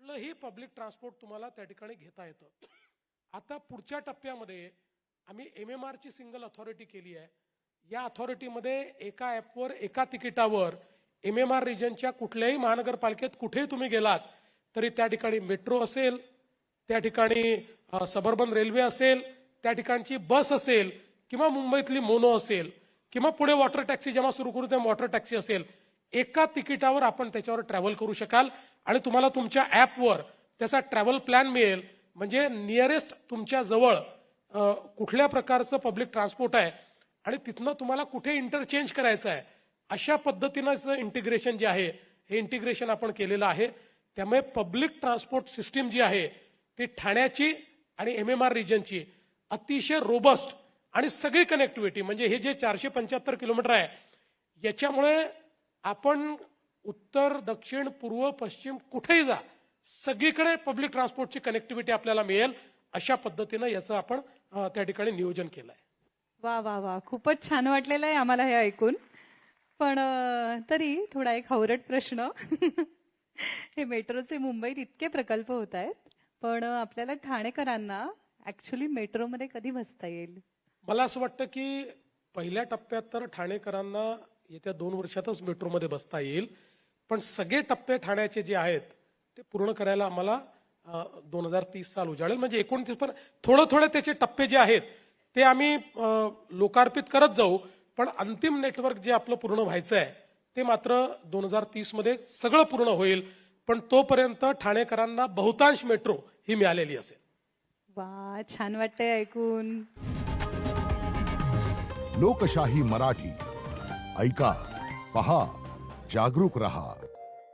कुठलंही public transport तुम्हाला त्या ठिकाणी घेता येतं. आता पुढच्या टप्प्यामध्ये आम्ही MMR ची सिंगल अथॉरिटी केली आहे. या अथॉरिटीमध्ये एका ॲपवर एका तिकिटावर MMR रिजनच्या कुठल्याही महानगरपालिकेत कुठेही तुम्ही गेलात तरी त्या ठिकाणी मेट्रो असेल, त्या ठिकाणी सबर्बन रेल्वे असेल, त्या ठिकाणची बस असेल किंवा मुंबईतली मोनो असेल किंवा पुढे वॉटर टॅक्सी जेव्हा सुरू करू तेव्हा वॉटर टॅक्सी असेल, एका तिकिटावर आपण त्याच्यावर ट्रॅव्हल करू शकाल आणि तुम्हाला तुमच्या ॲपवर त्याचा ट्रॅव्हल प्लॅन मिळेल. म्हणजे नियरेस्ट तुमच्या जवळ कुठल्या प्रकारचं पब्लिक ट्रान्सपोर्ट आहे आणि तिथनं तुम्हाला कुठे इंटरचेंज करायचं आहे अशा पद्धतीनं इंटिग्रेशन जे आहे हे इंटिग्रेशन आपण केलेलं आहे. त्यामुळे पब्लिक ट्रान्सपोर्ट सिस्टीम जी आहे ती ठाण्याची आणि MMR रिजनची अतिशय रोबस्ट आणि सगळी कनेक्टिव्हिटी म्हणजे हे जे 475 किलोमीटर आहे याच्यामुळे आपण उत्तर दक्षिण पूर्व पश्चिम कुठेही जा सगळीकडे पब्लिक ट्रान्सपोर्टची कनेक्टिव्हिटी आपल्याला मिळेल अशा पद्धतीनं याचं आपण त्या ठिकाणी नियोजन केलं आहे. वा वा वा, खूपच छान वाटलेलं आहे आम्हाला हे ऐकून. पण तरी थोडा एक हवरट प्रश्न. हे मेट्रोचे मुंबईत इतके प्रकल्प होत आहेत, पण आपल्याला ठाणेकरांना ऍक्च्युली मेट्रोमध्ये कधी बसता येईल? मला असं वाटतं की पहिल्या टप्प्यात तर ठाणेकरांना येत्या 2 वर्षातच मेट्रोमध्ये बसता येईल, पण सगळे टप्पे ठाण्याचे जे आहेत ते पूर्ण करायला आम्हाला 2030 साल उजाडेल. म्हणजे 29 पण थोडे त्याचे टप्पे जे आहेत ते आम्ही लोकार्पित करत जाऊ, पण अंतिम नेटवर्क जे आपलं पूर्ण व्हायचं आहे ते मात्र 2030 मध्ये सगळं पूर्ण होईल. पण तोपर्यंत ठाणेकरांना बहुतांश मेट्रो ही मिळालेली असेल. वा, छान वाटतंय ऐकून. लोकशाही मराठी ऐका, पहा, जागरूक रहा.